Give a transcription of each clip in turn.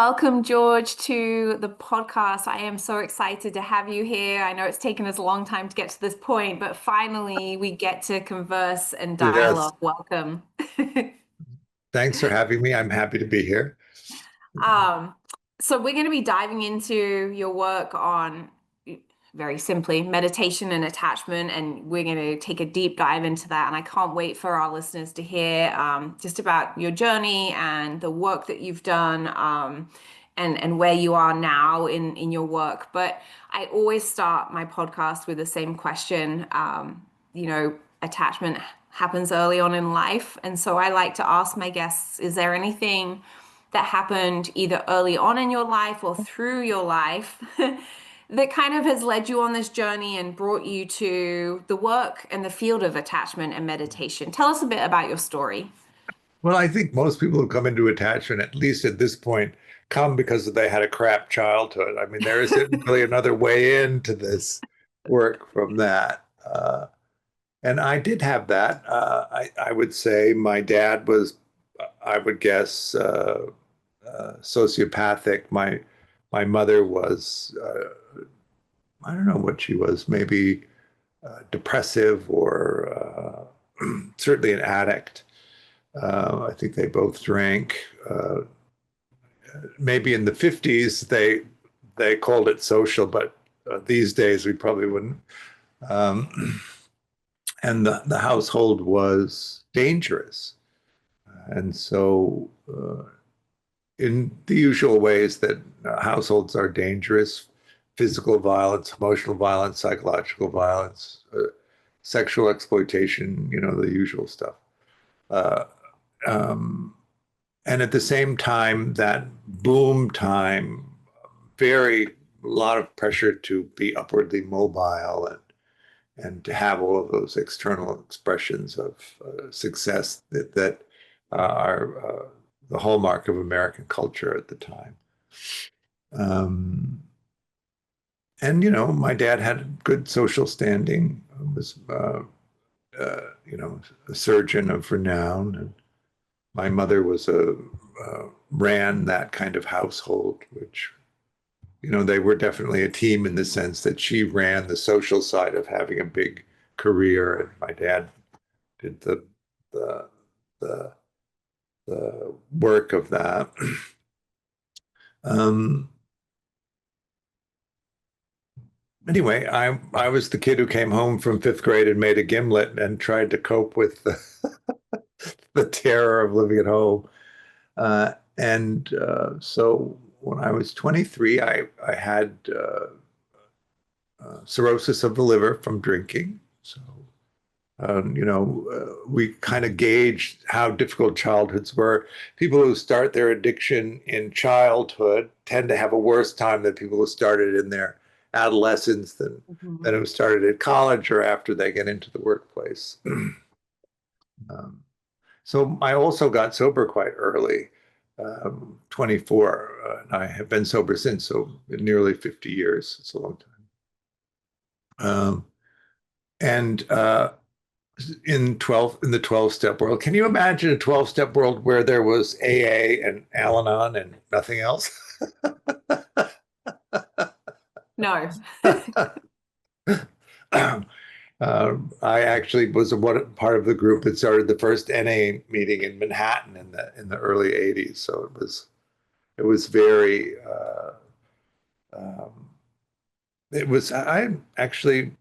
Welcome, George, to the podcast. I am so excited to have you here. I know it's taken us a long time to get to this point, but finally we get to converse and Yes. dialogue. Welcome. Thanks for having me. I'm happy to be here. Um, so we're going to be diving into your work on very simply meditation and attachment, and we're going to take a deep dive into that. And I can't wait for our listeners to hear just about your journey and the work that you've done, and where you are now in your work. But I always start my podcast with the same question. Attachment happens early on in life, and so I like to ask my guests, is there anything that happened either early on in your life or through your life that kind of has led you on this journey and brought you to the work and the field of attachment and meditation? Tell us a bit about your story. Well, I think most people who come into attachment, at least at this point, come because they had a crap childhood. I mean, there isn't really another way into this work from that. And I did have that. I would say my dad was, I would guess, sociopathic. My mother was, I don't know what she was, maybe depressive or certainly an addict. I think they both drank. Maybe in the 50s they called it social, but these days we probably wouldn't. Um, and the household was dangerous. And so, in the usual ways that households are dangerous, physical violence, emotional violence, psychological violence, sexual exploitation, the usual stuff. Uh, um, and at the same time, that boom time, very a lot of pressure to be upwardly mobile and to have all of those external expressions of success that are the hallmark of American culture at the time. Um, and my dad had good social standing, was a surgeon of renown, and my mother was ran that kind of household, which they were definitely a team in the sense that she ran the social side of having a big career, and my dad did the the, the work of that. Um, anyway, I was the kid who came home from fifth grade and made a gimlet and tried to cope with the terror of living at home. So when I was 23, I had cirrhosis of the liver from drinking. So, we kind of gauged how difficult childhoods were. People who start their addiction in childhood tend to have a worse time than people who started in their adolescence than Mhm. who started at college or after they get into the workplace. um, so I also got sober quite early, 24, and I have been sober since, so nearly 50 years. It's a long time. And in the 12-step world, can you imagine a 12-step world where there was AA and Al-Anon and nothing else? No. I actually was part of the group that started the first NA meeting in Manhattan in the early 80s. So it was very um, it was I actually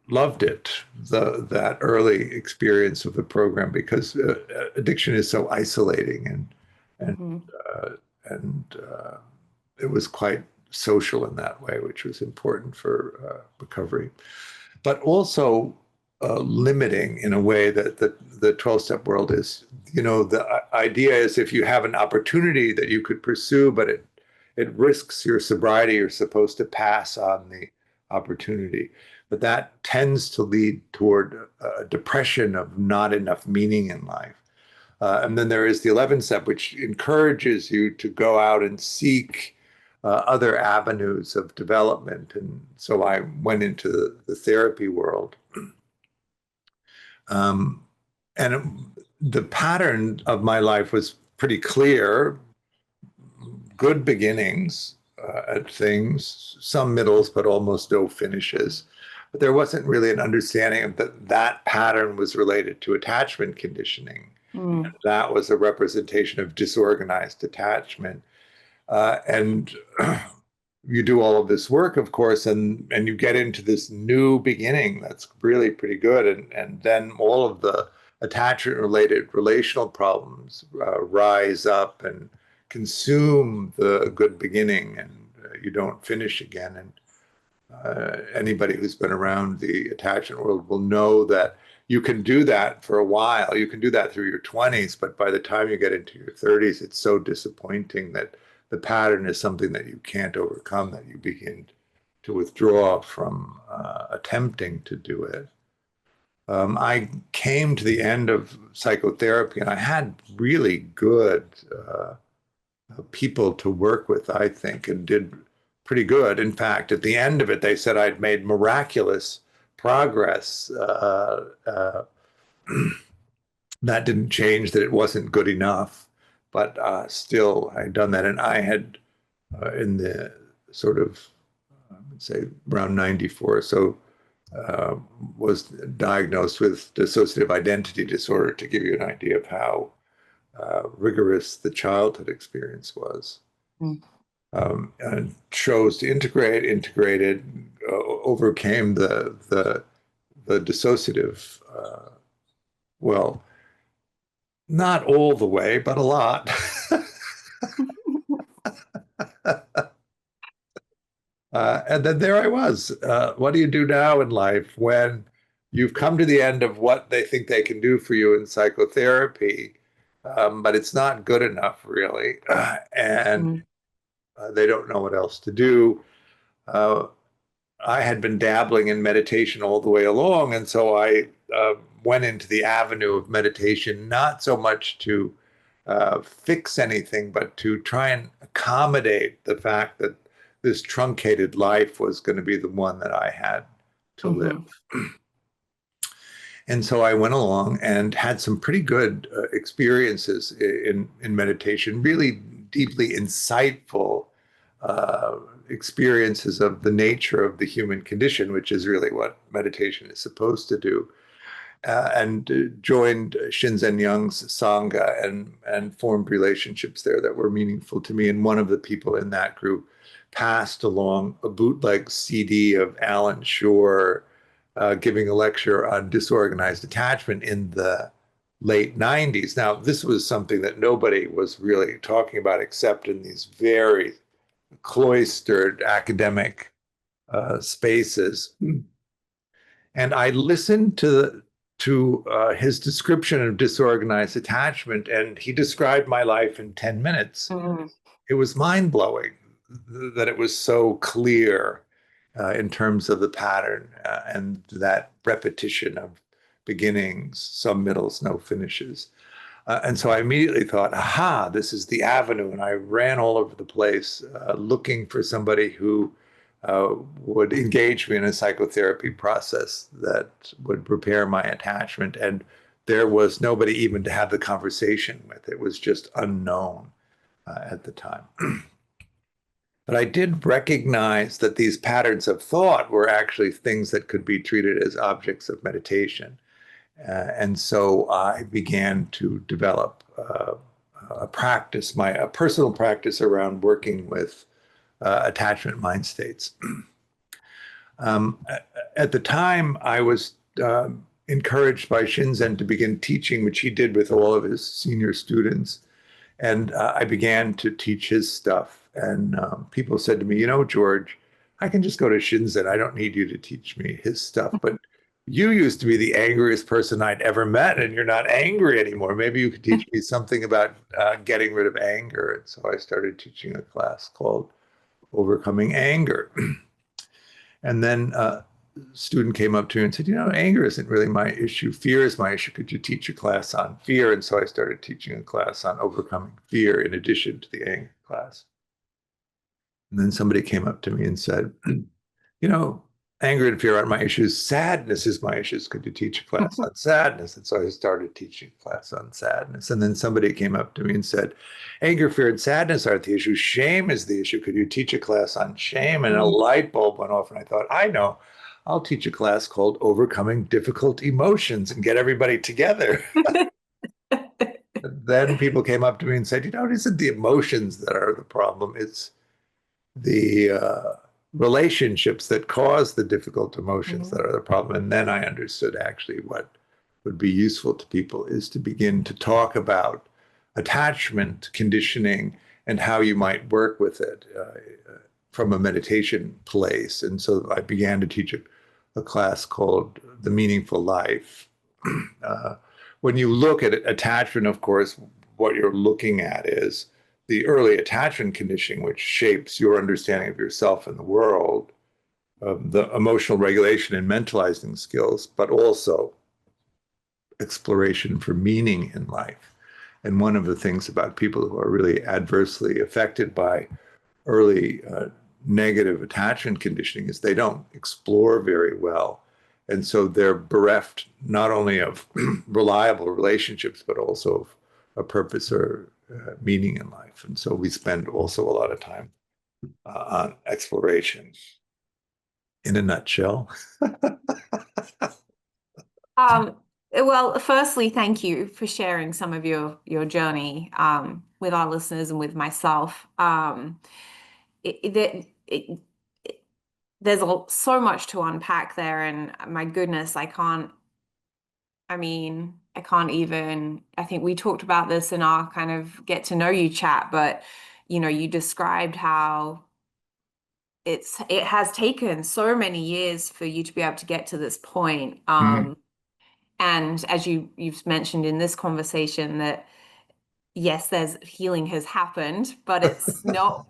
loved it, that early experience of the program, because addiction is so isolating, and Mhm. uh, and it was quite social in that way, which was important for recovery, but also limiting in a way that the 12-step world is. The idea is, if you have an opportunity that you could pursue, but it risks your sobriety, you're supposed to pass on the opportunity. But that tends to lead toward a depression of not enough meaning in life. And then there is the 11th step, which encourages you to go out and seek other avenues of development. And so I went into the therapy world. Um, and the pattern of my life was pretty clear. good beginnings at things, some middles, but almost no finishes. But there wasn't really an understanding of that pattern was related to attachment conditioning. Mm. That was a representation of disorganized attachment. And you do all of this work, of course, and you get into this new beginning that's really pretty good. And then all of the attachment related relational problems rise up and consume the good beginning, and you don't finish again. And anybody who's been around the attachment world will know that you can do that for a while. You can do that through your 20s, but by the time you get into your 30s, it's so disappointing that the pattern is something that you can't overcome, that you begin to withdraw from attempting to do it. I came to the end of psychotherapy and I had really good people to work with, I think, and did pretty good. In fact, at the end of it, they said I'd made miraculous progress. That didn't change that it wasn't good enough, but still, I'd done that. And I had, in the sort of, I would say, around 94 or so, uh, was diagnosed with dissociative identity disorder, to give you an idea of how rigorous the childhood experience was. Mm. And chose to integrated, overcame the dissociative, well, not all the way, but a lot. And then there I was. What do you do now in life when you've come to the end of what they think they can do for you in psychotherapy, but it's not good enough, really, and Mm. they don't know what else to do. Uh, I had been dabbling in meditation all the way along, and so I went into the avenue of meditation, not so much to fix anything, but to try and accommodate the fact that this truncated life was going to be the one that I had to live. Mhm. And so I went along and had some pretty good experiences in meditation, really deeply insightful experiences of the nature of the human condition, which is really what meditation is supposed to do. And joined Shinzen Young's Sangha and formed relationships there that were meaningful to me. And one of the people in that group passed along a bootleg CD of Alan Shore giving a lecture on disorganized attachment in the late 90s. Now, this was something that nobody was really talking about except in these very cloistered academic spaces. And I listened to his description of disorganized attachment, and he described my life in 10 minutes. Mm. It was mind blowing that it was so clear in terms of the pattern and that repetition of beginnings, some middles, no finishes. And so I immediately thought, aha, this is the avenue. And I ran all over the place looking for somebody who would engage me in a psychotherapy process that would repair my attachment. And there was nobody even to have the conversation with. It was just unknown at the time. But I did recognize that these patterns of thought were actually things that could be treated as objects of meditation. And so I began to develop a practice, a personal practice around working with attachment mind states. Um, at the time, I was encouraged by Shinzen to begin teaching, which he did with all of his senior students. And I began to teach his stuff. And people said to me, you know, George, I can just go to Shinzen. I don't need you to teach me his stuff. But you used to be the angriest person I'd ever met, and you're not angry anymore. Maybe you could teach me something about getting rid of anger. And so I started teaching a class called Overcoming Anger. And then a student came up to me and said, you know, anger isn't really my issue. Fear is my issue. Could you teach a class on fear? And so I started teaching a class on overcoming fear in addition to the anger class. And then somebody came up to me and said, you know, Anger and fear aren't my issues. Sadness is my issues. Could you teach a class on sadness? And so I started teaching a class on sadness. And then somebody came up to me and said, anger, fear, and sadness aren't the issue. Shame is the issue. Could you teach a class on shame? And a Mm. light bulb went off. And I thought, I know. I'll teach a class called Overcoming Difficult Emotions and get everybody together. Then people came up to me and said, it isn't the emotions that are the problem. It's the relationships that cause the difficult emotions Mhm. that are the problem. And then I understood actually what would be useful to people is to begin to talk about attachment conditioning and how you might work with it from a meditation place. And so I began to teach a class called The Meaningful Life. Uh, when you look at attachment, of course, what you're looking at is the early attachment conditioning, which shapes your understanding of yourself and the world, the emotional regulation and mentalizing skills, but also exploration for meaning in life. And one of the things about people who are really adversely affected by early negative attachment conditioning is they don't explore very well. And so they're bereft not only of reliable relationships, but also of a purpose or meaning in life. And so we spend also a lot of time on exploration. In a nutshell. Um, well, firstly, thank you for sharing some of your journey with our listeners and with myself. It, it, it, there's so much to unpack there, and my goodness, I mean, I can't even, I think we talked about this in our kind of get to know you chat, but you described how it has taken so many years for you to be able to get to this point. Mhm. And as you've mentioned in this conversation that yes, there's healing has happened, but it's not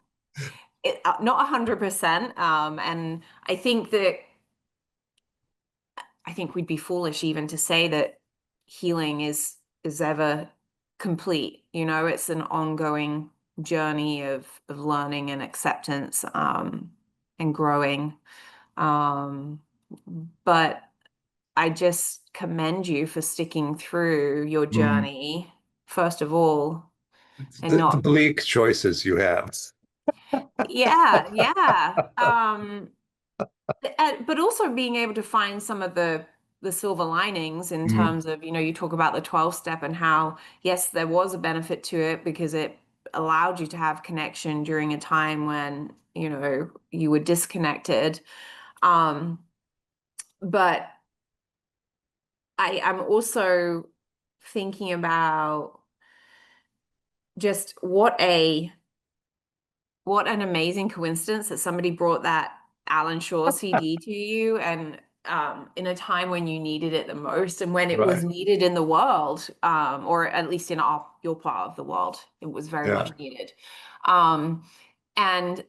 100%. And I think that I think we'd be foolish even to say that healing is ever complete. It's an ongoing journey of learning and acceptance and growing. Um, but I just commend you for sticking through your Mm. journey, first of all, and The not, bleak choices you have. yeah, yeah. But also being able to find some of the silver linings in Mm. terms of, you talk about the 12 step and how, yes, there was a benefit to it because it allowed you to have connection during a time when, you were disconnected. Um, but I'm also thinking about just what an amazing coincidence that somebody brought that Alan Shaw CD to you and in a time when you needed it the most and when it was Right. needed in the world, or at least in your part of the world, it was very Yeah. much needed. Um, and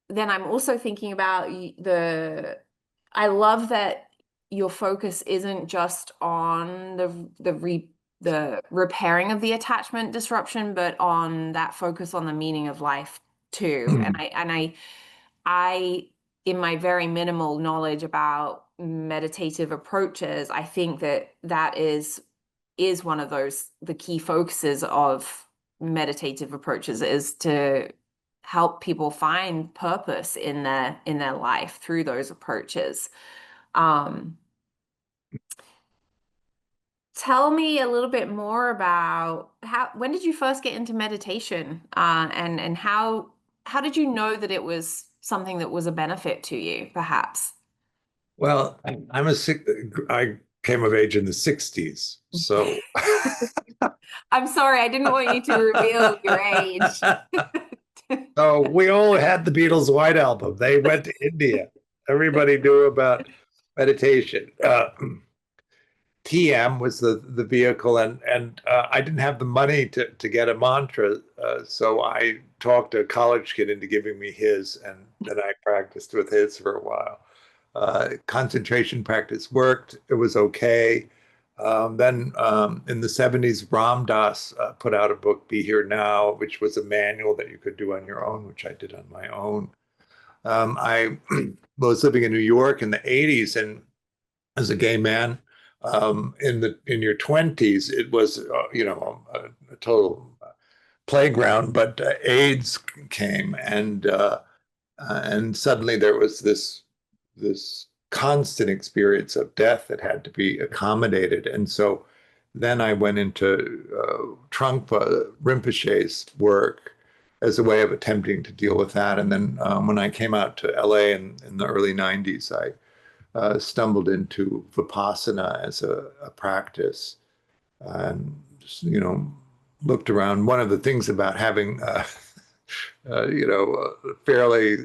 then I'm also thinking about I love that your focus isn't just on the repairing of the attachment disruption, but on that focus on the meaning of life too. And Mm. I in my very minimal knowledge about meditative approaches, I think that is one of the key focuses of meditative approaches is to help people find purpose in their life through those approaches. Um, Tell me a little bit more about when did you first get into meditation, and how did you know that it was something that was a benefit to you, perhaps? Well, I came of age in the 60s. So I'm sorry, I didn't want you to reveal your age. so we all had the Beatles' White Album. They went to India. Everybody knew about meditation. TM was the vehicle, and I didn't have the money to get a mantra, so I talked a college kid into giving me his, and then I practiced with his for a while. Concentration practice worked; it was okay. Then in the 70s, Ram Dass put out a book, Be Here Now, which was a manual that you could do on your own, which I did on my own. I was living in New York in the 80s, and as a gay man, in your 20s, it was a total playground. But AIDS came, and suddenly there was this constant experience of death that had to be accommodated. And so then I went into Trungpa Rinpoche's work as a way of attempting to deal with that. And then when I came out to LA in the early 90s, I stumbled into Vipassana as a practice, and just, looked around. One of the things about having a fairly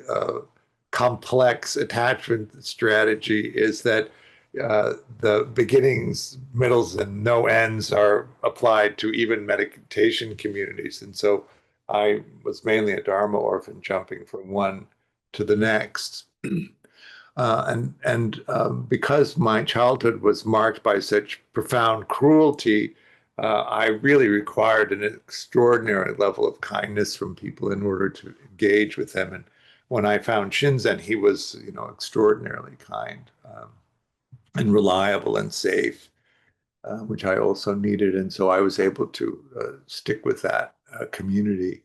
complex attachment strategy is that the beginnings, middles, and no ends are applied to even meditation communities. And so I was mainly a Dharma orphan, jumping from one to the next. And because my childhood was marked by such profound cruelty, I really required an extraordinary level of kindness from people in order to engage with them. And when I found Shinzen, he was, extraordinarily kind, and reliable and safe, which I also needed. And so I was able to stick with that community.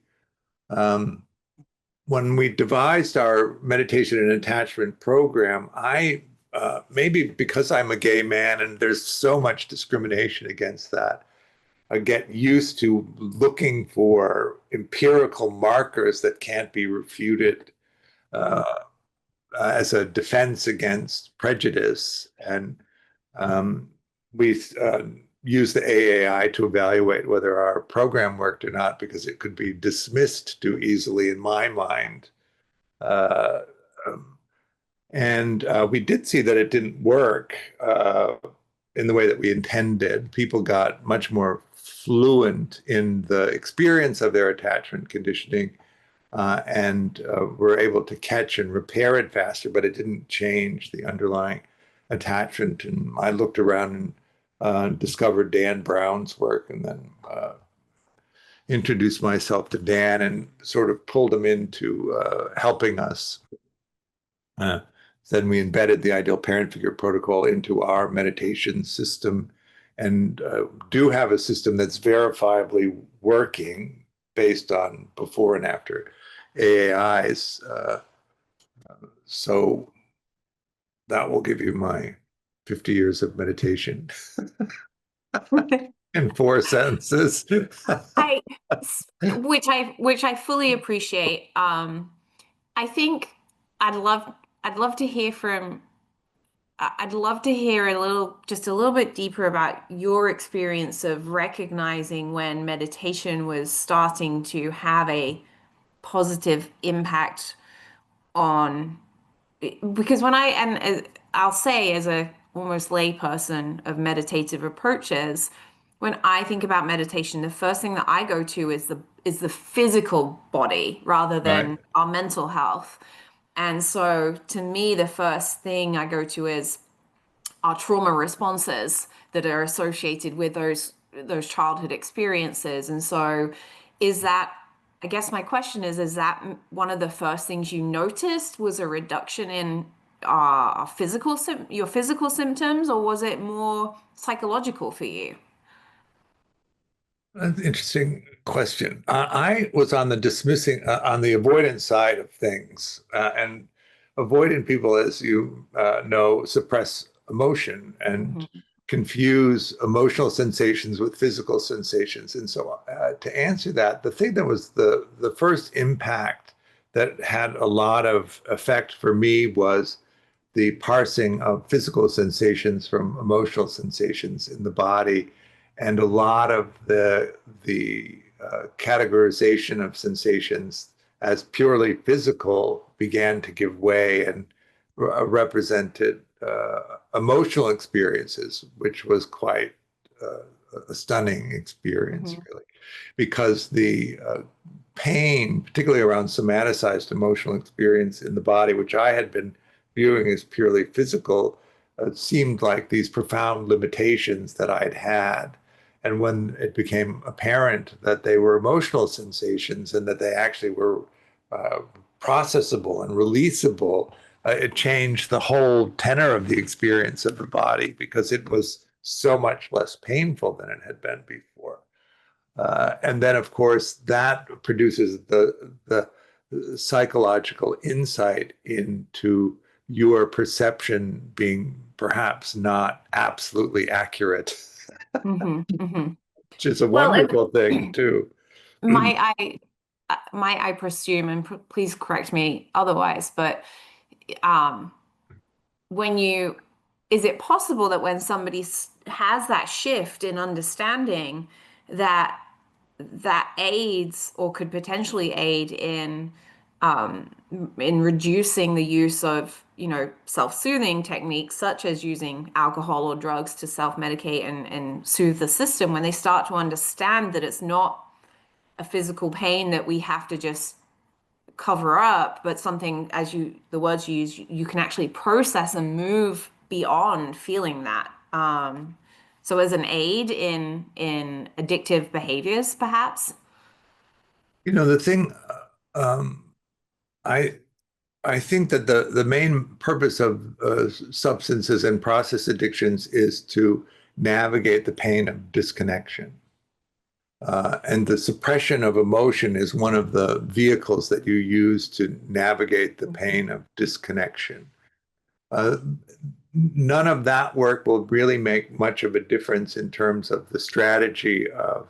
Um, when we devised our meditation and attachment program, I maybe because I'm a gay man and there's so much discrimination against that, I get used to looking for empirical markers that can't be refuted uh, as a defense against prejudice. And um, we use the AAI to evaluate whether our program worked or not, because it could be dismissed too easily in my mind. Uh, um, and we did see that it didn't work in the way that we intended. People got much more fluent in the experience of their attachment conditioning, and were able to catch and repair it faster, but it didn't change the underlying attachment. And I looked around and discovered Dan Brown's work, and then introduced myself to Dan and sort of pulled him into helping us. Uh, then we embedded the ideal parent figure protocol into our meditation system, and do have a system that's verifiably working based on before and after AAIs. So that will give you my 50 years of meditation in 4 sentences. I, which I fully appreciate. I think I'd love I'd love to hear from I'd love to hear just a little bit deeper about your experience of recognizing when meditation was starting to have a positive impact on, because when I and I'll say as a almost layperson of meditative approaches, when I think about meditation, the first thing that I go to is the physical body rather Right. than our mental health. And so to me, the first thing I go to is our trauma responses that are associated with those childhood experiences. And so is that, I guess my question is that one of the first things you noticed was a reduction in your physical symptoms, or was it more psychological for you? That's an interesting question. I was on the dismissing, on the avoidance side of things, and avoidant people, as you know, suppress emotion and Mhm. confuse emotional sensations with physical sensations. And so, to answer that, the thing that was the first impact that had a lot of effect for me was the parsing of physical sensations from emotional sensations in the body, and a lot of the categorization of sensations as purely physical began to give way and represented emotional experiences, which was quite a stunning experience, Mhm. really, because the pain, particularly around somaticized emotional experience in the body, which I had been viewing as purely physical, seemed like these profound limitations that I'd had. And when it became apparent that they were emotional sensations and that they actually were processable and releasable, it changed the whole tenor of the experience of the body because it was so much less painful than it had been before. And then, of course, that produces the psychological insight into your perception being perhaps not absolutely accurate, Hmm. Hmm. which is a Well, wonderful thing too. might I presume, and please correct me otherwise, but um, when you, is it possible that when somebody has that shift in understanding that that aids or could potentially aid um, in reducing the use of, self-soothing techniques such as using alcohol or drugs to self-medicate and soothe the system, when they start to understand that it's not a physical pain that we have to just cover up, but something, as the words you use, you can actually process and move beyond feeling that. So as an aid in addictive behaviors, perhaps. The thing, um, I I think that the main purpose of substances and process addictions is to navigate the pain of disconnection. And the suppression of emotion is one of the vehicles that you use to navigate the pain of disconnection. Uh, None of that work will really make much of a difference in terms of the strategy of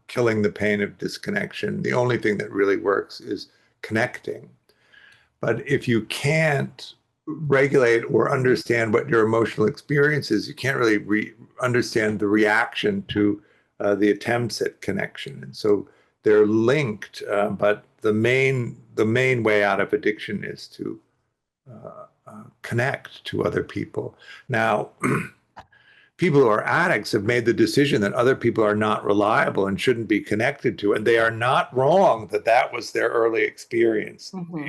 killing the pain of disconnection. The only thing that really works is connecting. But if you can't regulate or understand what your emotional experience is, you can't really understand the reaction to the attempts at connection. And so they're linked, but the main way out of addiction is to connect to other people. Now, people who are addicts have made the decision that other people are not reliable and shouldn't be connected to, and they are not wrong that that was their early experience. Hmm.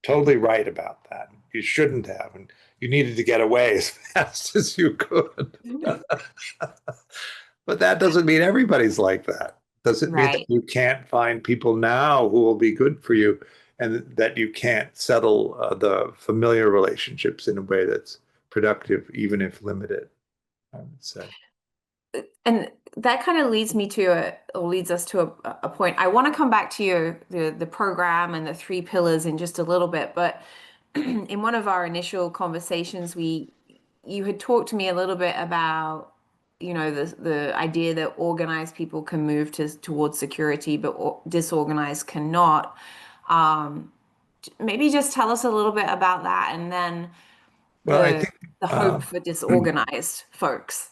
Totally right about that. You shouldn't have, and you needed to get away as fast as you could. But that doesn't mean everybody's like that. Doesn't mean that Right. you can't find people now who will be good for you, and that you can't settle the familiar relationships in a way that's productive, even if limited, I would say. And that kind of leads me to or leads us to a point. I want to come back to the program and the three pillars in just a little bit, but in one of our initial conversations, you had talked to me a little bit about, the idea that organized people can move towards security, but disorganized cannot. Um, Maybe just tell us a little bit about that, and then Well, I the think the hope um, for disorganized folks.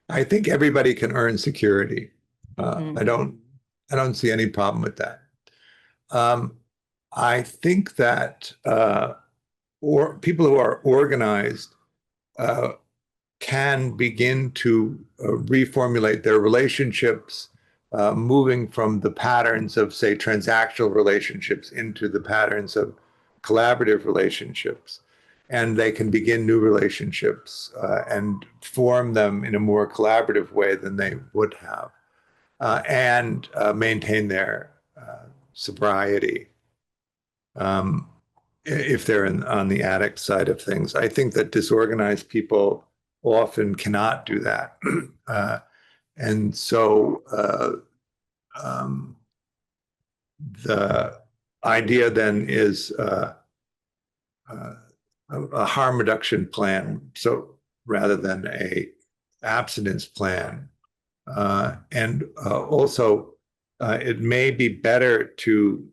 I think everybody can earn security. Uh, Hmm. I don't I don't see any problem with that. Um, I think that or people who are organized uh, can begin to reformulate their relationships, moving from the patterns of, say, transactional relationships into the patterns of collaborative relationships. And they can begin new relationships and form them in a more collaborative way than they would have, and maintain their sobriety. Um, if they're on the addict side of things. I think that disorganized people often cannot do that. uh, and so um, the idea then is uh, a harm reduction plan. So rather than a abstinence plan, and also it may be better to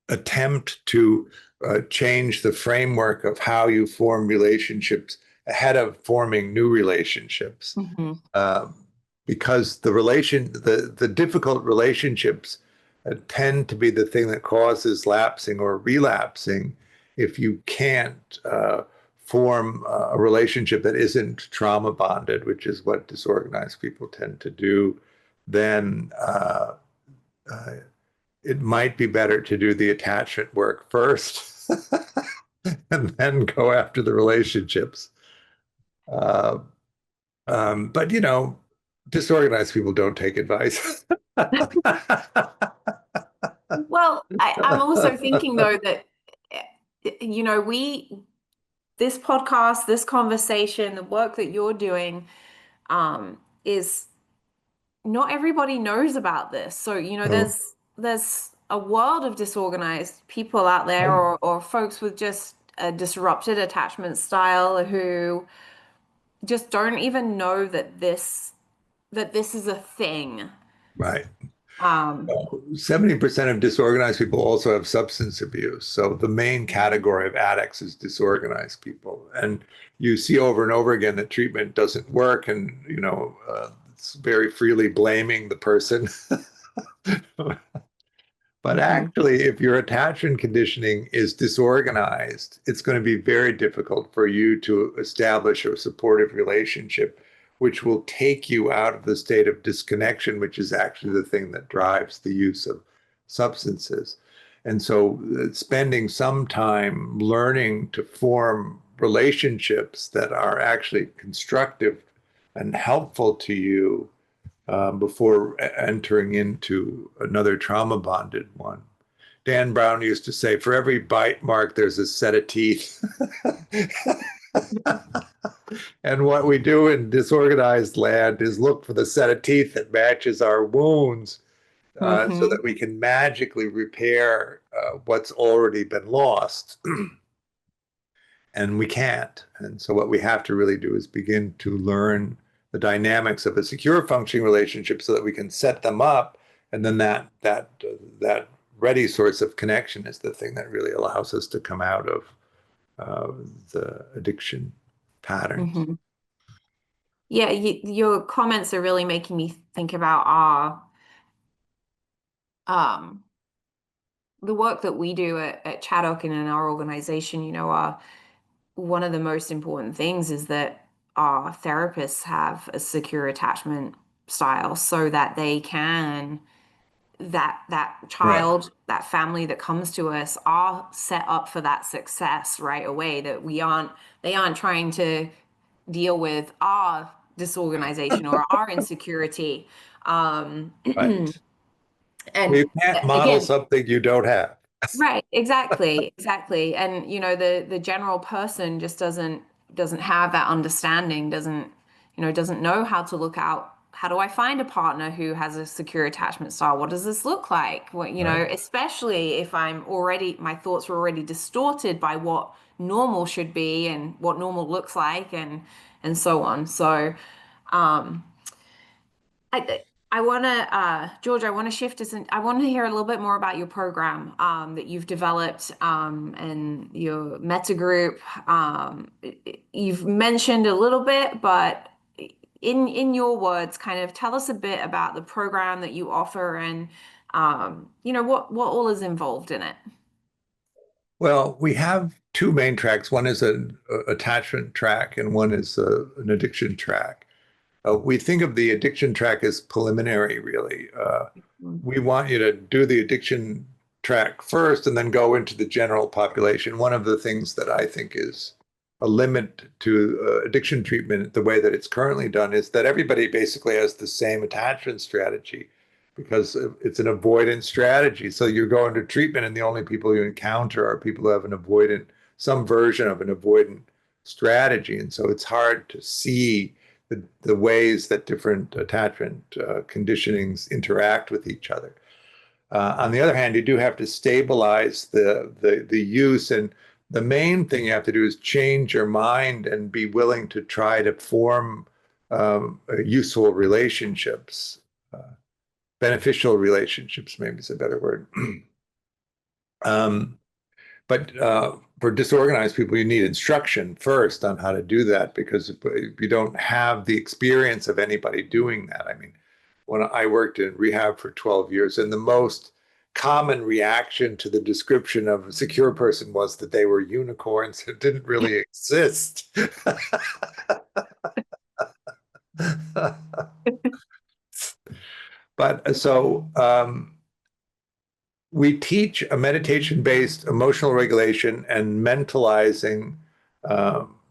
attempt to change the framework of how you form relationships ahead of forming new relationships. Hmm. Um, because the difficult relationships tend to be the thing that causes lapsing or relapsing if you can't form a relationship that isn't trauma bonded, which is what disorganized people tend to do. Then uh, it might be better to do the attachment work first and then go after the relationships. Uh, but disorganized people don't take advice. Well, I'm also thinking though that, you know, this podcast, this conversation, the work that you're doing, is not everybody knows about this. So, you know, So, there's a world of disorganized people out there, oh, or folks with just a disrupted attachment style who just don't even know that this is a thing. right. Um, 70% of disorganized people also have substance abuse. So the main category of addicts is disorganized people. And you see over and over again that treatment doesn't work, and it's very freely blaming the person. But mhm, actually, if your attachment conditioning is disorganized, it's going to be very difficult for you to establish a supportive relationship, which will take you out of the state of disconnection, which is actually the thing that drives the use of substances. And so, spending some time learning to form relationships that are actually constructive and helpful to you before entering into another trauma bonded one. Dan Brown used to say, for every bite mark, there's a set of teeth. And what we do in disorganized land is look for the set of teeth that matches our wounds so that mhm, we can magically repair what's already been lost. And we can't. And so what we have to really do is begin to learn the dynamics of a secure functioning relationship so that we can set them up. And then that ready source of connection is the thing that really allows us to come out of uh, the addiction patterns. mhm. Yeah, your comments are really making me think about our um the work that we do at Chaddock and in our organization. You know, one of the most important things is that our therapists have a secure attachment style so that they can that Right, child, that family that comes to us are set up for that success right away, that we aren't they aren't trying to deal with our disorganization or our insecurity. And right. Well, you can't model again, something you don't have. right, exactly, exactly. And you know, the general person just doesn't have that understanding, doesn't know how to look out. How do I find a partner who has a secure attachment style? What does this look like? What, Right, especially if my thoughts are already distorted by what normal should be and what normal looks like and so on. So, um, I I want to, George, I want to shift us I want to hear a little bit more about your program that you've developed and your Metta Group. You've mentioned a little bit, but in your words, kind of tell us a bit about the program that you offer and what all is involved in it. well, we have two main tracks. One is an attachment track, and one is an addiction track. We think of the addiction track as preliminary, really. We want you to do the addiction track first and then go into the general population. One of the things that I think is a limit to addiction treatment, the way that it's currently done, is that everybody basically has the same attachment strategy because it's an avoidance strategy. So you go into treatment, and the only people you encounter are people who have some version of an avoidant strategy. And so it's hard to see the ways that different attachment conditionings interact with each other. On the other hand, you do have to stabilize the use, and the main thing you have to do is change your mind and be willing to try to form useful relationships, uh, beneficial relationships, maybe is a better word. um, but for disorganized people, you need instruction first on how to do that because if you don't have the experience of anybody doing that. I mean, when I worked in rehab for 12 years, and the most common reaction to the description of a secure person was that they were unicorns that didn't really exist. But we teach a meditation-based emotional regulation and mentalizing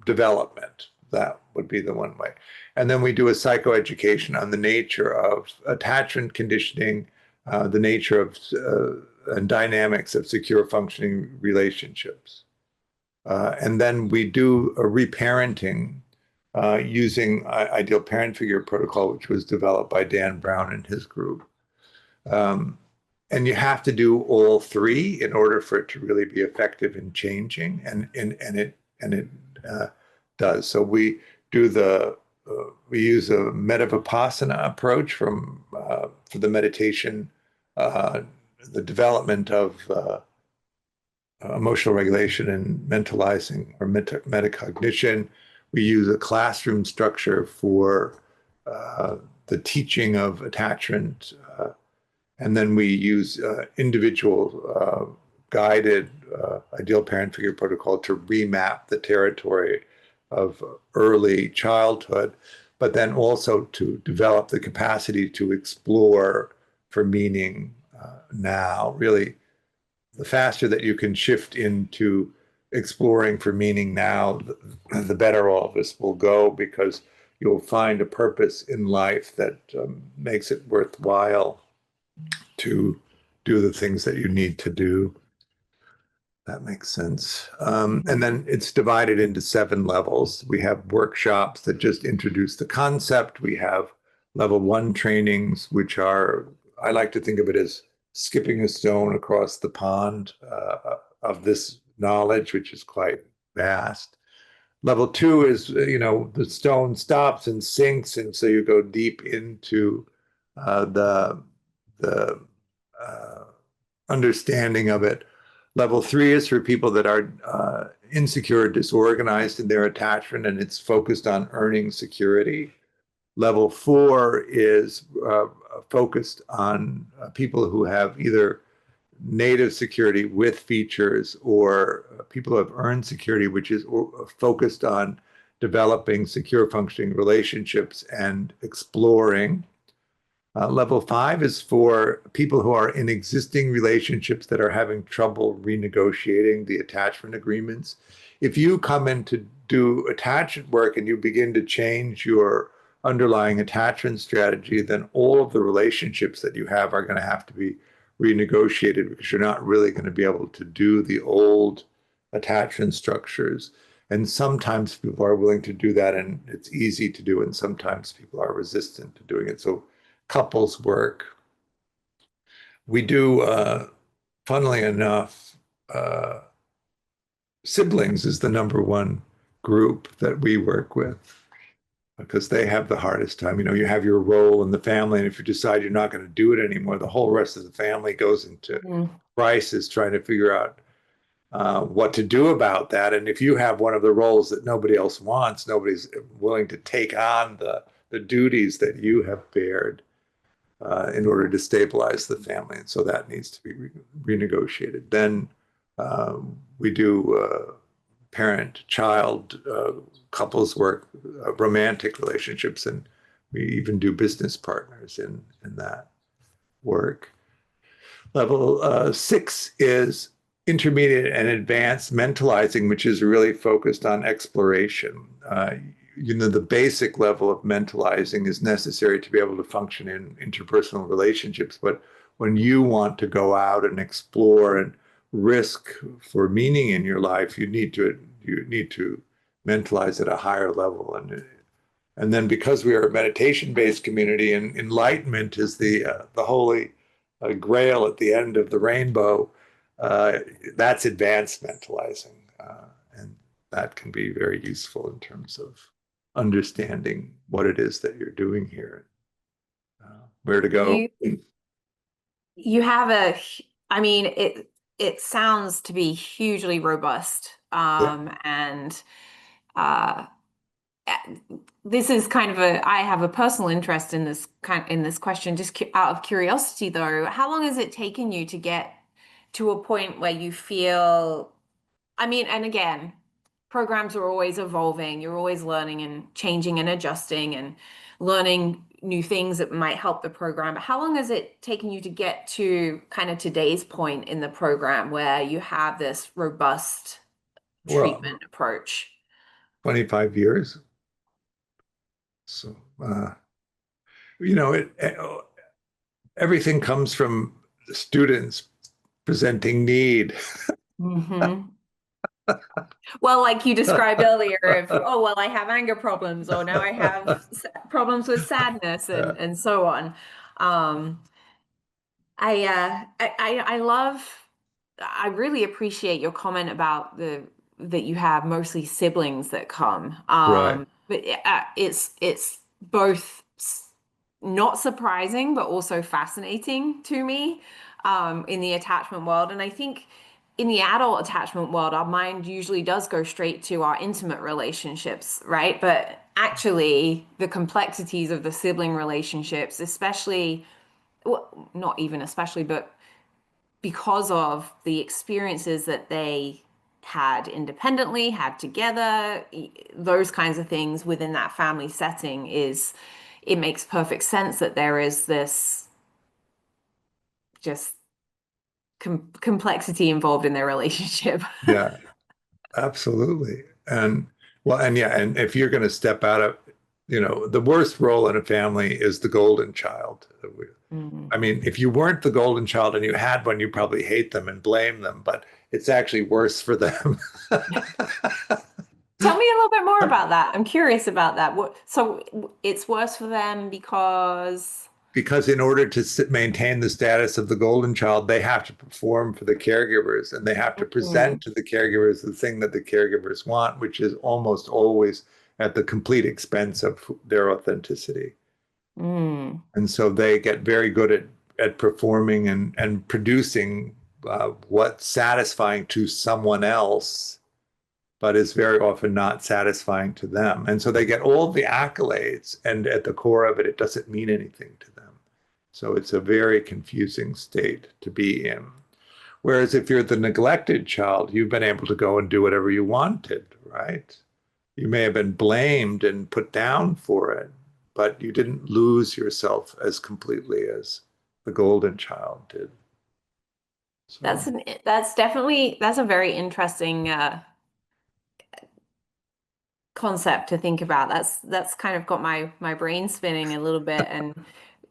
development. That would be the one way. And then we do a psychoeducation on the nature of attachment conditioning, the nature of and dynamics of secure functioning relationships. And then we do a reparenting using ideal parent figure protocol, which was developed by Dan Brown and his group. Um, and you have to do all three in order for it to really be effective in changing, and it uh, does. So we use a Metta Vipassana approach for the meditation, uh, the development of emotional regulation and mentalizing or metacognition. We use a classroom structure for the teaching of attachment, and then we use individual guided ideal parent figure protocol to remap the territory of early childhood, but then also to develop the capacity to explore for meaning now. Really, the faster that you can shift into exploring for meaning now, the better all of this will go, because you'll find a purpose in life that makes it worthwhile to do the things that you need to do. That makes sense. And then it's divided into 7 levels. We have workshops that just introduce the concept. We have level 1 trainings, which are, I like to think of it as skipping a stone across the pond of this knowledge, which is quite vast. Level 2 is, the stone stops and sinks, and so you go deep into the understanding of it. Level 3 is for people that are insecure, disorganized in their attachment, and it's focused on earning security. Level 4 is focused on people who have either native security with features, or people who have earned security, which is focused on developing secure functioning relationships and exploring. Level 5 is for people who are in existing relationships that are having trouble renegotiating the attachment agreements. If you come in to do attachment work and you begin to change your underlying attachment strategy, then all of the relationships that you have are going to have to be renegotiated, because you're not really going to be able to do the old attachment structures. And sometimes people are willing to do that and it's easy to do, and sometimes people are resistant to doing it. So couples work. We do, funnily enough, siblings is the number one group that we work with, because they have the hardest time. You have your role in the family, and if you decide you're not going to do it anymore, the whole rest of the family goes into crisis trying to figure out what to do about that. And if you have one of the roles that nobody else wants, nobody's willing to take on the duties that you have bared in order to stabilize the family. And so that needs to be renegotiated. Then we do parent-child couples work, romantic relationships, and we even do business partners in that work. Level 6 is intermediate and advanced mentalizing, which is really focused on exploration. The basic level of mentalizing is necessary to be able to function in interpersonal relationships. But when you want to go out and explore and risk for meaning in your life, you need to mentalize at a higher level. And then, because we are a meditation-based community, and enlightenment is the holy grail at the end of the rainbow, that's advanced mentalizing, and that can be very useful in terms of understanding what it is that you're doing here, where to go. You have I mean, it sounds to be hugely robust. Yeah. And uh this is kind of I have a personal interest in this question, just out of curiosity though. How long has it taken you to get to a point where you feel, I mean, and again, programs are always evolving. You're always learning and changing and adjusting and learning new things that might help the program. How long has it taken you to get to kind of today's point in the program where you have this robust Well, treatment approach? 25 years. So, it everything comes from the students presenting need. Hmm. Well, like you described earlier, of oh well, I have anger problems, or now I have problems with sadness, and so on. Um, I love. I really appreciate your comment about the that you have mostly siblings that come. Right. But it's both not surprising, but also fascinating to me in the attachment world. And I think in the adult attachment world, our mind usually does go straight to our intimate relationships, right? But actually, the complexities of the sibling relationships, especially, well, not even especially, but because of the experiences that they had independently, had together, those kinds of things within that family setting is it makes perfect sense that there is this just complexity involved in their relationship. Yeah, absolutely. And well, and yeah, and if you're going to step out of, the worst role in a family is the golden child. Mm. I mean, if you weren't the golden child and you had one, you probably hate them and blame them, but it's actually worse for them. Tell me a little bit more about that. I'm curious about that. It's worse for them because. Because in order to maintain the status of the golden child, they have to perform for the caregivers and they have to Mm, present to the caregivers the thing that the caregivers want, which is almost always at the complete expense of their authenticity. mm, And so they get very good at performing and producing what's satisfying to someone else, but is very often not satisfying to them. And so they get all the accolades, and at the core of it, it doesn't mean anything to them. So it's a very confusing state to be in. Whereas if you're the neglected child, you've been able to go and do whatever you wanted, right? You may have been blamed and put down for it, but you didn't lose yourself as completely as the golden child did. So, that's a very interesting concept to think about. That's kind of got my brain spinning a little bit, and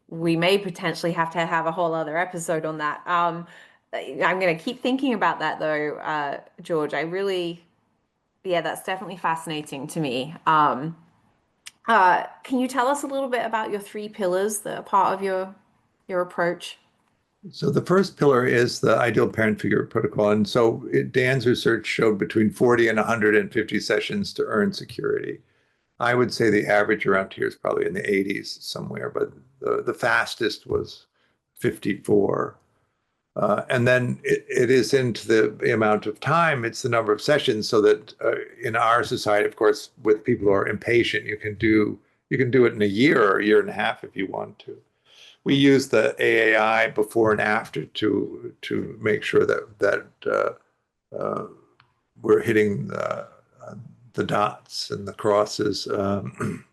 we may potentially have to have a whole other episode on that. I'm going to keep thinking about that though, George. Yeah, that's definitely fascinating to me. Can you tell us a little bit about your three pillars that are part of your approach? so the first pillar is the ideal parent figure protocol. And so Dan's research showed between 40 and 150 sessions to earn security. I would say the average around here is probably in the 80s somewhere, but the fastest was 54. And then it is into the amount of time, it's the number of sessions, so that in our society, of course, with people who are impatient, you can do it in a year or a year and a half if you want to. We use the AAI before and after to make sure that we're hitting the dots and the crosses. And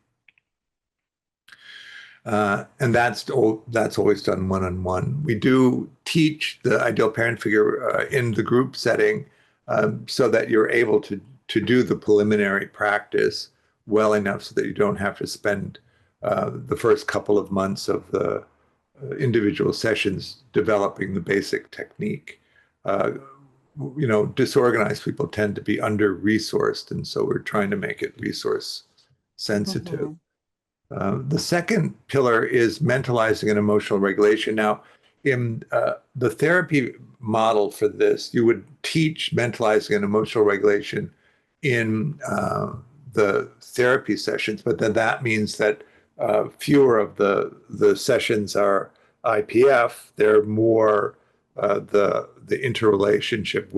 that's always done one-on-one. We do teach the ideal parent figure in the group setting so that you're able to do the preliminary practice well enough so that you don't have to spend the first couple of months of the individual sessions developing the basic technique. Disorganized people tend to be under-resourced, and so we're trying to make it resource sensitive. Hmm. The second pillar is mentalizing and emotional regulation. Now, in the therapy model for this, you would teach mentalizing and emotional regulation in the therapy sessions, but then that means that fewer of the sessions are IPF. They're more the interrelationship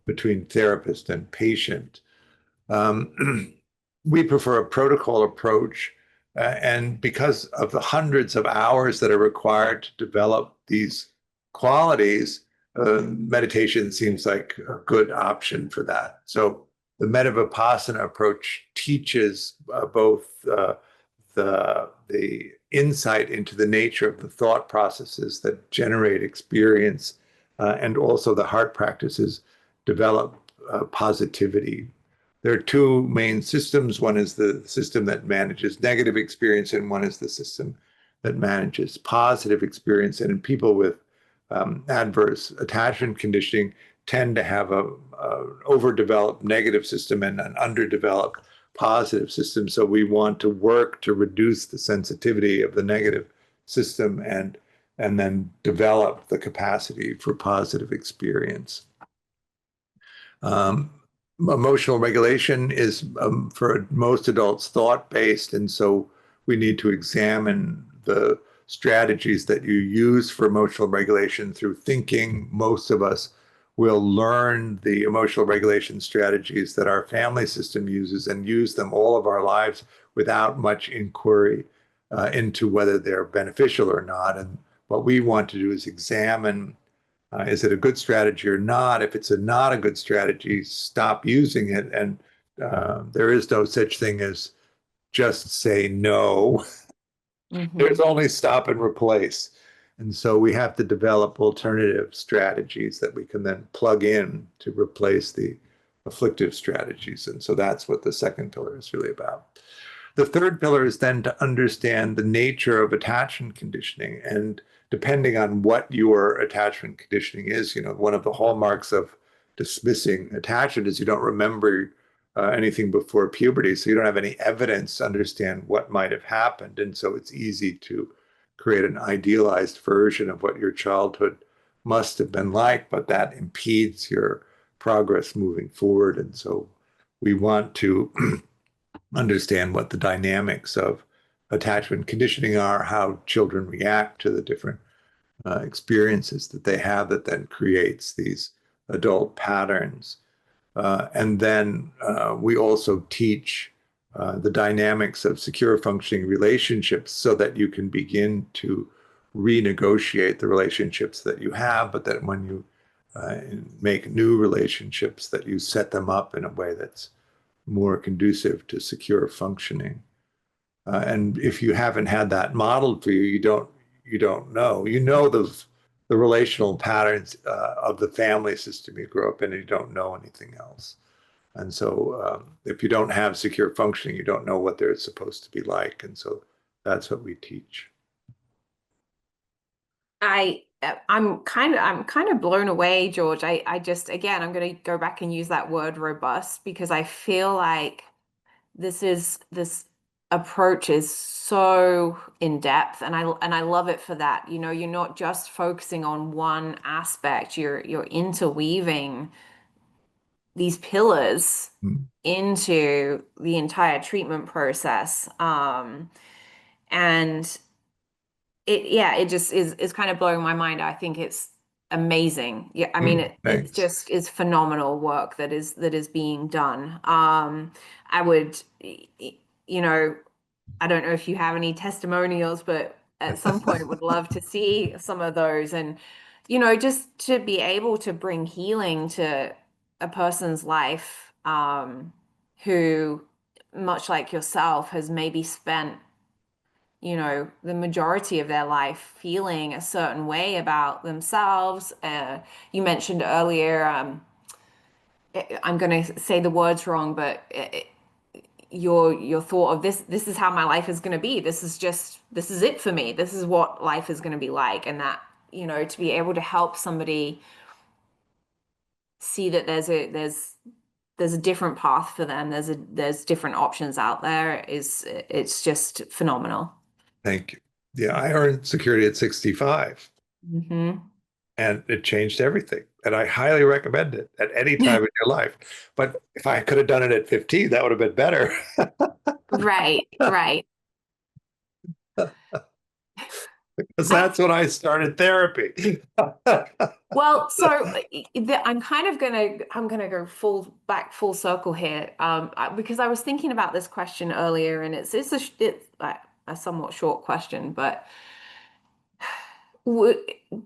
between therapist and patient. We prefer a protocol approach. And because of the hundreds of hours that are required to develop these qualities, meditation seems like a good option for that. So the Metta Vipassana approach teaches both the insight into the nature of the thought processes that generate experience, and also the heart practices develop positivity. There are two main systems. One is the system that manages negative experience, and one is the system that manages positive experience. And in people with adverse attachment conditioning tend to have a overdeveloped negative system and an underdeveloped positive system. So we want to work to reduce the sensitivity of the negative system and then develop the capacity for positive experience. Um, Emotional regulation is, for most adults, thought-based, and so we need to examine the strategies that you use for emotional regulation through thinking. Most of us will learn the emotional regulation strategies that our family system uses and use them all of our lives without much inquiry into whether they're beneficial or not. And what we want to do is examine, is it a good strategy or not? If it's not a good strategy, stop using it. And there is no such thing as just say no. There's Hmm. only stop and replace. And so we have to develop alternative strategies that we can then plug in to replace the afflictive strategies. And so that's what the second pillar is really about. The third pillar is then to understand the nature of attachment conditioning. And depending on what your attachment conditioning is, one of the hallmarks of dismissing attachment is you don't remember anything before puberty. So you don't have any evidence to understand what might have happened. And so it's easy to create an idealized version of what your childhood must have been like, but that impedes your progress moving forward. And so we want to understand what the dynamics of attachment conditioning are, how children react to the different experiences that they have that then creates these adult patterns. And then we also teach the dynamics of secure functioning relationships so that you can begin to renegotiate the relationships that you have, but that when you make new relationships, that you set them up in a way that's more conducive to secure functioning. And if you haven't had that modeled for you, you don't know. You know the relational patterns of the family system you grew up in, and you don't know anything else. And so, if you don't have secure functioning, you don't know what they're supposed to be like. And so, that's what we teach. I'm kind of blown away, George. I just again I'm going to go back and use that word robust because I feel like this approach is so in depth and I love it for that. You're not just focusing on one aspect. You're interweaving these pillars Mm. into the entire treatment process. And it just is kind of blowing my mind. I think it's amazing. Yeah, I mean it Thanks. just is phenomenal work that is being done. I would, you know, I don't know if you have any testimonials, but at some point would love to see some of those and just to be able to bring healing to a person's life who, much like yourself, has maybe spent the majority of their life feeling a certain way about themselves. You mentioned earlier, I'm going to say the words wrong, but your thought of this is how my life is going to be. This is it for me. This is what life is going to be like. And that, to be able to help somebody see that there's a different path for them. There's different options out there. It's just phenomenal. Thank you. Yeah, I earned security at 65, Hmm. and it changed everything. And I highly recommend it at any time in your life. But if I could have done it at 15, that would have been better. Right, right. Because I that's when I started therapy. Well, so I'm gonna go full circle here, because I was thinking about this question earlier, and it's a somewhat short question, but w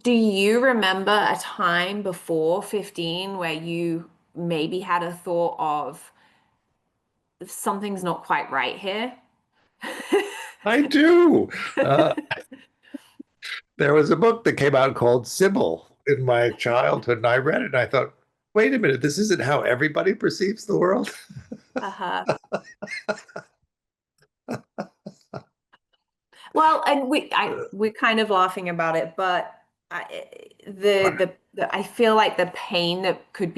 do you remember a time before 15 where you maybe had a thought of something's not quite right here? I do. Uh, there was a book that came out called Sybil in my childhood, and I read it and I thought, wait a minute, this isn't how everybody perceives the world. Uh-huh. Well, and we're kind of laughing about it, but I feel like the pain that could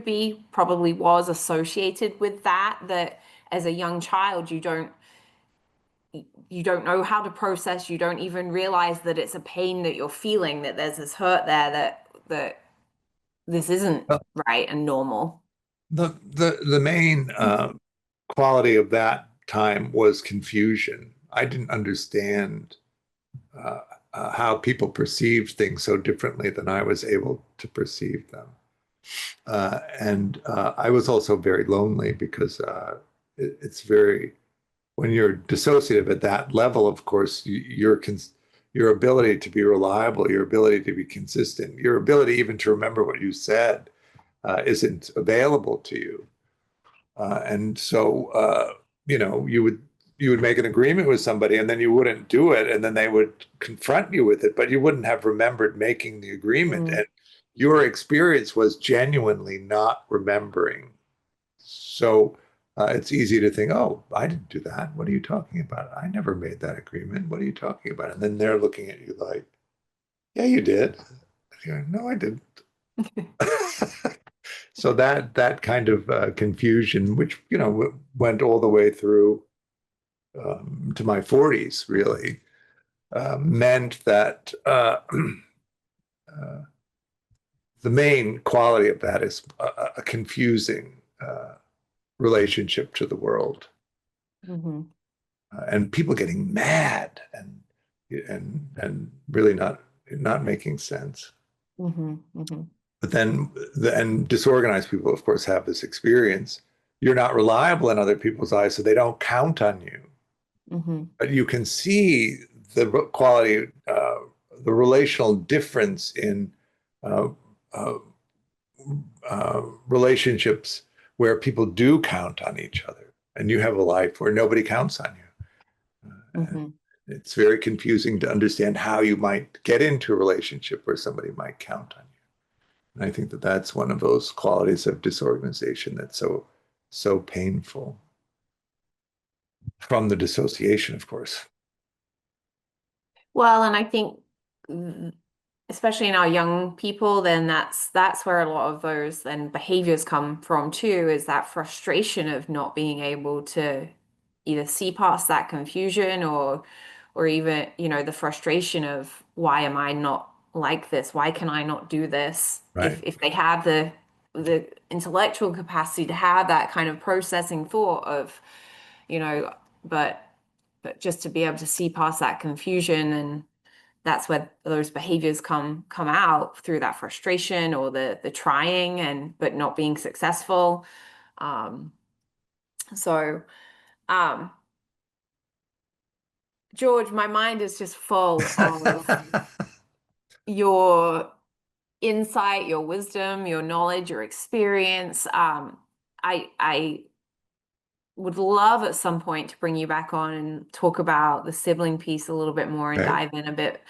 be probably was associated with that as a young child you don't know how to process, you don't even realize that it's a pain that you're feeling, that there's this hurt there that this isn't right and normal. The main quality of that time was confusion. I didn't understand uh, how people perceived things so differently than I was able to perceive them. And I was also very lonely because it's very, when you're dissociative at that level, of course, your ability to be reliable, your ability to be consistent, your ability even to remember what you said isn't available to you. And so, you would make an agreement with somebody and then you wouldn't do it, and then they would confront you with it, but you wouldn't have remembered making the agreement. Mm, And your experience was genuinely not remembering. So it's easy to think, oh, I didn't do that. What are you talking about? I never made that agreement. What are you talking about? And then they're looking at you like, yeah, you did. And you're like, no, I didn't. So that kind of confusion, which went all the way through to my 40s, really meant that the main quality of that is a confusing relationship to the world, hmm and people getting mad and really not making sense. hmm hmm But then and disorganized people, of course, have this experience. You're not reliable in other people's eyes, so they don't count on you. hmm But you can see the quality, the relational difference in uh, uh, relationships where people do count on each other, and you have a life where nobody counts on you. And hmm it's very confusing to understand how you might get into a relationship where somebody might count on you. And I think that that's one of those qualities of disorganization that's so painful from the dissociation, of course. Well, and I think especially in our young people, then that's where a lot of those then behaviors come from too, is that frustration of not being able to either see past that confusion or even, the frustration of why am I not like this? Why can I not do this? Right. If they have the intellectual capacity to have that kind of processing thought of, you know, but just to be able to see past that confusion, and that's where those behaviors come out through that frustration or the trying and but not being successful. Um, so um, George, my mind is just full of your insight, your wisdom, your knowledge, your experience. I would love at some point to bring you back on and talk about the sibling piece a little bit more and Right. dive in a bit,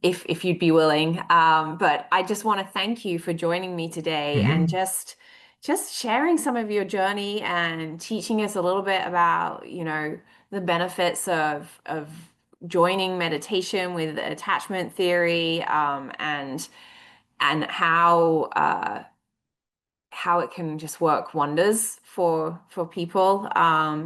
if you'd be willing. But I just want to thank you for joining me today and Mhm. just sharing some of your journey and teaching us a little bit about, the benefits of joining meditation with attachment theory, and how it can just work wonders for people.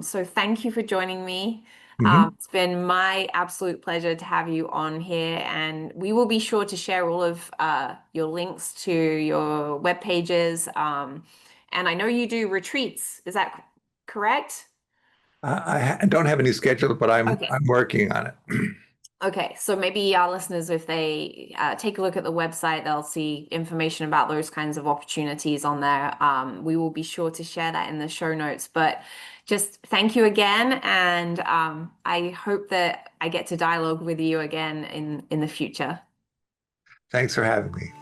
So thank you for joining me. Mhm. It's been my absolute pleasure to have you on here, and we will be sure to share all of your links to your web pages. And I know you do retreats. Is that correct? I don't have any scheduled, but Okay. I'm working on it. Okay, so maybe our listeners, if they take a look at the website, they'll see information about those kinds of opportunities on there. We will be sure to share that in the show notes. But just thank you again, and I hope that I get to dialogue with you again in the future. Thanks for having me.